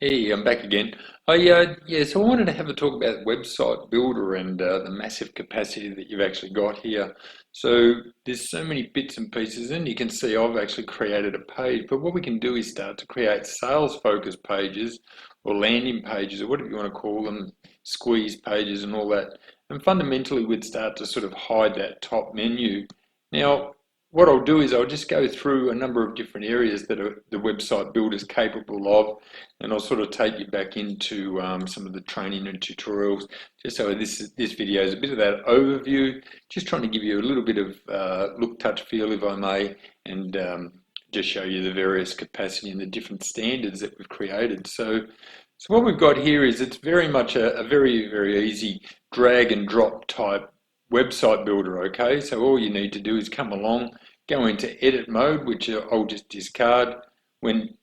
Hey, I'm back again. So I wanted to have a talk about website builder and the massive capacity that you've actually got here. So there's so many bits and pieces, and you can see I've actually created a page. But what we can do is start to create sales-focused pages or landing pages or whatever you want to call them, squeeze pages and all that. And fundamentally, we'd start to sort of hide that top menu. Now, what I'll do is I'll just go through a number of different areas that the website builder is capable of, and I'll sort of take you back into some of the training and tutorials, just so this video is a bit of that overview, just trying to give you a little bit of look, touch, feel, if I may, and just show you the various capacity and the different standards that we've created. So what we've got here is it's very much a very, very easy drag and drop type website builder, okay? So all you need to do is come along, go into edit mode, which I'll just discard. When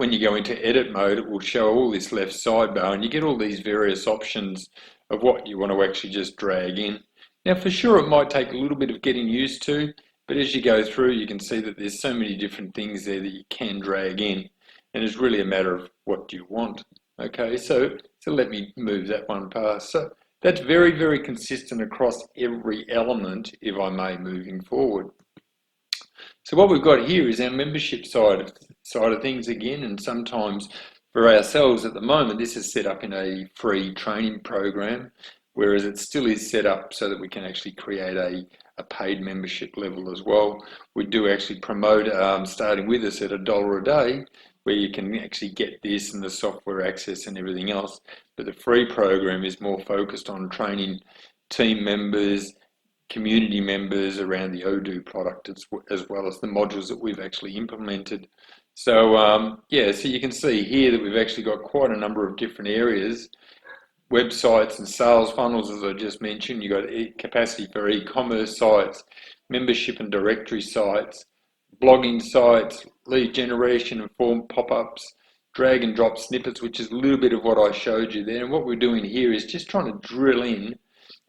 you go into edit mode, it will show all this left sidebar and you get all these various options of what you want to actually just drag in. Now for sure it might take a little bit of getting used to, but as you go through you can see that there's so many different things there that you can drag in, and it's really a matter of what you want. Okay, so let me move that one past. So that's very, very consistent across every element, if I may, moving forward. So what we've got here is our membership side of things again, and sometimes for ourselves at the moment, this is set up in a free training program, whereas it still is set up so that we can actually create a paid membership level as well. We do actually promote starting with us at $1 a day, where you can actually get this and the software access and everything else. But the free program is more focused on training team members, community members around the Odoo product, as well as the modules that we've actually implemented. So so you can see here that we've actually got quite a number of different areas. Websites and sales funnels, as I just mentioned. You've got capacity for e-commerce sites, membership and directory sites, blogging sites, lead generation and form pop-ups, drag and drop snippets, which is a little bit of what I showed you there. And what we're doing here is just trying to drill in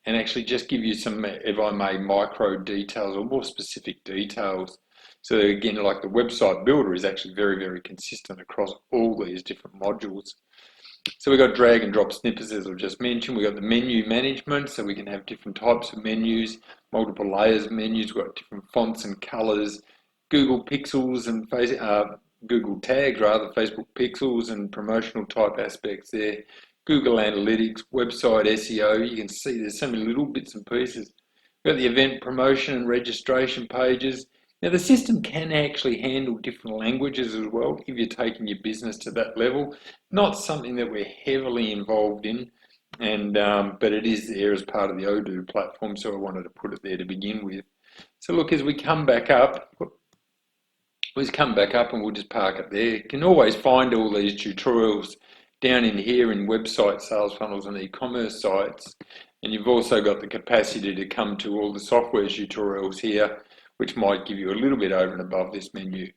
and actually just give you some, if I may, micro details or more specific details. So again, like the website builder is actually very, very consistent across all these different modules. So we've got drag and drop snippets, as I've just mentioned. We've got the menu management, so we can have different types of menus, multiple layers of menus. We've got different fonts and colors, Google pixels and Google tags, rather, Facebook pixels and promotional type aspects there. Google Analytics, website SEO. You can see there's so many little bits and pieces. We've got the event promotion and registration pages. Now the system can actually handle different languages as well if you're taking your business to that level. Not something that we're heavily involved in, and but it is there as part of the Odoo platform, so I wanted to put it there to begin with. So look, as we come back up, and we'll just park it there. You can always find all these tutorials down in here in website sales funnels and e-commerce sites, and you've also got the capacity to come to all the software tutorials here, which might give you a little bit over and above this menu.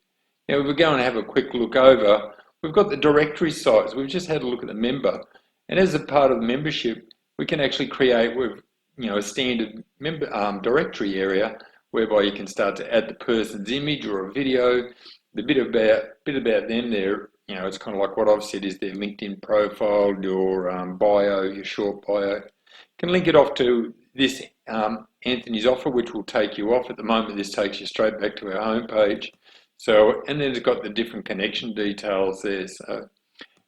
Now if we're going to have a quick look over, we've got the directory sites. We've just had a look at the member, and as a part of the membership we can actually create with a standard member directory area, whereby you can start to add the person's image or a video, the bit about them there. It's kind of like what I've said is their LinkedIn profile, your bio, your short bio. Can link it off to this Anthony's offer, which will take you off. At the moment, this takes you straight back to our homepage. So, and then it's got the different connection details there. So,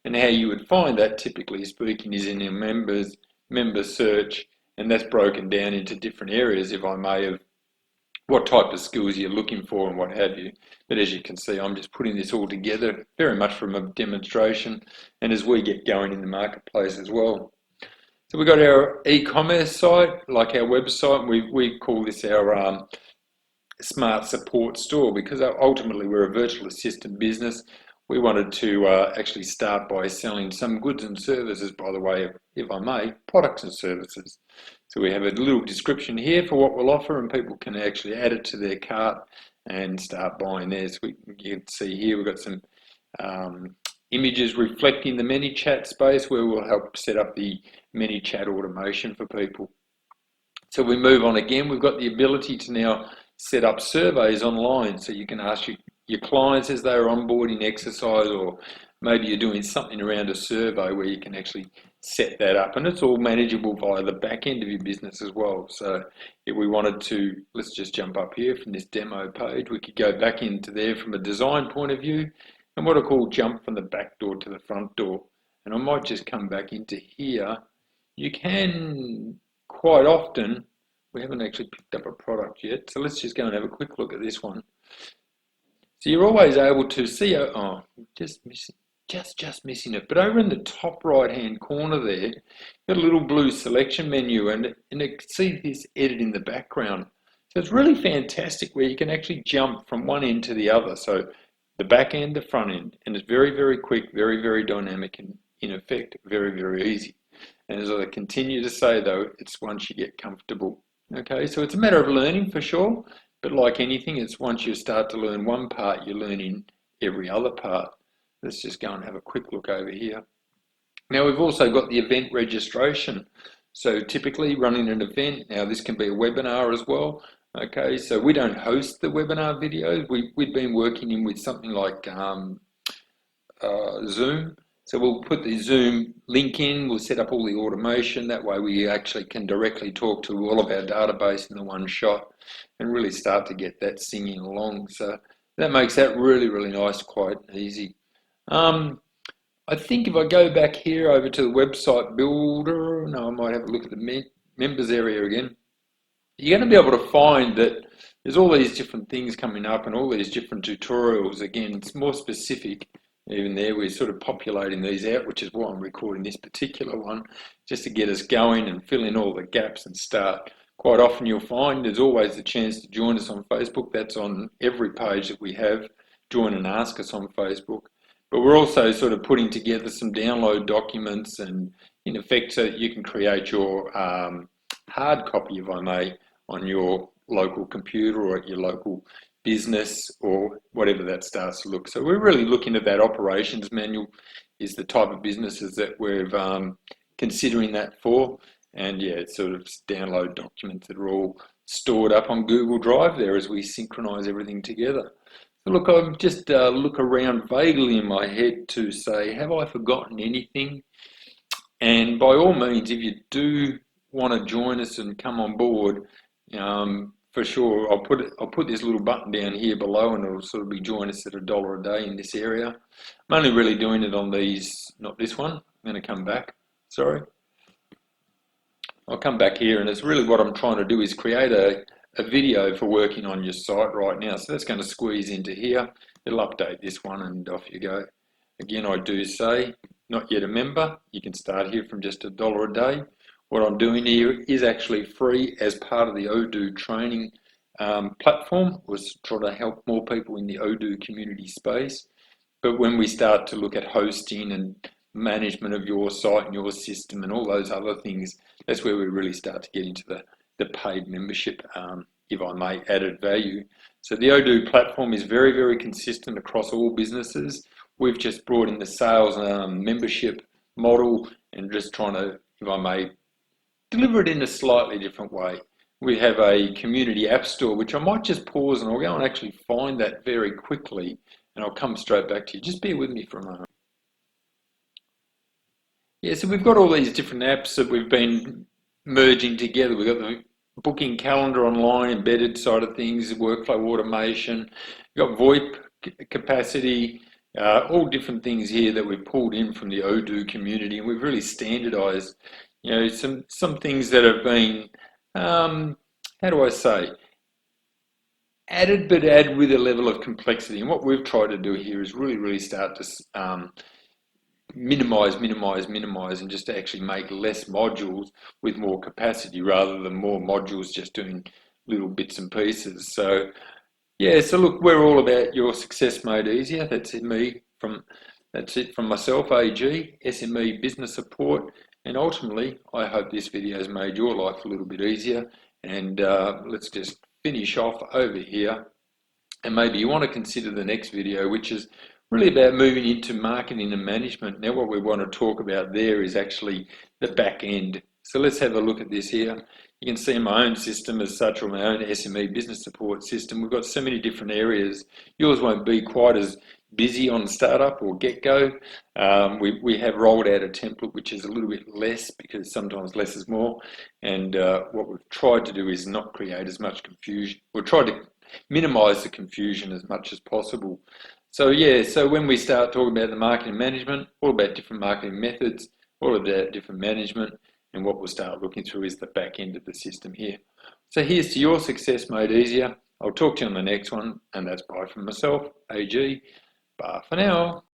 and how you would find that, typically speaking, is in your member search, and that's broken down into different areas, if I may, of what type of skills you're looking for and what have you. But as you can see, I'm just putting this all together very much from a demonstration, and as we get going in the marketplace as well. So we've got our e-commerce site, like our website. We call this our smart support store, because ultimately we're a virtual assistant business. We wanted to actually start by selling some goods and services, by the way, if I may, products and services. So we have a little description here for what we'll offer, and people can actually add it to their cart and start buying there. So you can see here we've got some images reflecting the ManyChat space, where we'll help set up the ManyChat automation for people. So we move on again. We've got the ability to now set up surveys online, so you can ask your clients as they're onboarding exercise or maybe you're doing something around a survey where you can actually set that up, and it's all manageable via the back end of your business as well. So if we wanted to, let's just jump up here from this demo page, we could go back into there from a design point of view, and what I call jump from the back door to the front door. And I might just come back into here. You can quite often, we haven't actually picked up a product yet, so let's just go and have a quick look at this one. So you're always able to see, oh, just missing it. But over in the top right hand corner there, you've got a little blue selection menu, and you can see this edit in the background. So it's really fantastic where you can actually jump from one end to the other. So the back end, the front end, and it's very, very quick, very, very dynamic, and in effect, very, very easy. And as I continue to say though, it's once you get comfortable. Okay, so it's a matter of learning for sure, but like anything, it's once you start to learn one part, you're learning every other part. Let's just go and have a quick look over here. Now we've also got the event registration. So typically running an event, now this can be a webinar as well. Okay, so we don't host the webinar videos. We've been working in with something like Zoom. So we'll put the Zoom link in, we'll set up all the automation. That way we actually can directly talk to all of our database in the one shot and really start to get that singing along. So that makes that really, really nice, quite easy. I think if I go back here over to the website builder, no, I might have a look at the members area again. You're going to be able to find that there's all these different things coming up and all these different tutorials. Again, it's more specific. Even there, we're sort of populating these out, which is why I'm recording this particular one, just to get us going and fill in all the gaps and start. Quite often you'll find there's always a chance to join us on Facebook. That's on every page that we have. Join and ask us on Facebook. But we're also sort of putting together some download documents, and in effect so that you can create your hard copy, if I may, on your local computer or at your local business or whatever that starts to look. So we're really looking at that operations manual is the type of businesses that we're considering that for. And yeah, it's sort of download documents that are all stored up on Google Drive there as we synchronize everything together. So look, I'm just look around vaguely in my head to say, have I forgotten anything? And by all means, if you do want to join us and come on board, for sure, I'll put this little button down here below, and it'll sort of be join us at $1 a day in this area. I'm only really doing it on these, not this one. I'm going to come back. Sorry. I'll come back here, and it's really what I'm trying to do is create a video for working on your site right now. So that's going to squeeze into here. It'll update this one, and off you go. Again, I do say, not yet a member. You can start here from just $1 a day. What I'm doing here is actually free as part of the Odoo training platform. Was trying to help more people in the Odoo community space. But when we start to look at hosting and management of your site and your system and all those other things, that's where we really start to get into the paid membership, if I may, added value. So the Odoo platform is very, very consistent across all businesses. We've just brought in the sales membership model and just trying to, if I may, deliver it in a slightly different way. We have a community app store, which I might just pause and I'll go and actually find that very quickly, and I'll come straight back to you. Just bear with me for a moment. Yeah, so we've got all these different apps that we've been merging together. We've got the booking calendar online, embedded side of things, workflow automation. We've got VoIP capacity, all different things here that we've pulled in from the Odoo community, and we've really standardized, you know, some things that have been, how do I say, added, but add with a level of complexity. And what we've tried to do here is really start to minimize, and just to actually make less modules with more capacity rather than more modules just doing little bits and pieces. So yeah, so look, we're all about your success made easier. That's it from myself, AG, SME business support. And ultimately, I hope this video has made your life a little bit easier. And let's just finish off over here. And maybe you want to consider the next video, which is really about moving into marketing and management. Now, what we want to talk about there is actually the back end. So let's have a look at this here. You can see my own system as such, or my own SME business support system. We've got so many different areas. Yours won't be quite as busy on startup or get-go. We have rolled out a template which is a little bit less, because sometimes less is more. And what we've tried to do is not create as much confusion. We've tried to minimise the confusion as much as possible. So yeah, so when we start talking about the marketing management, all about different marketing methods, all about different management, and what we'll start looking through is the back end of the system here. So here's to your success made easier. I'll talk to you on the next one, and that's bye from myself, AG. Bye for now.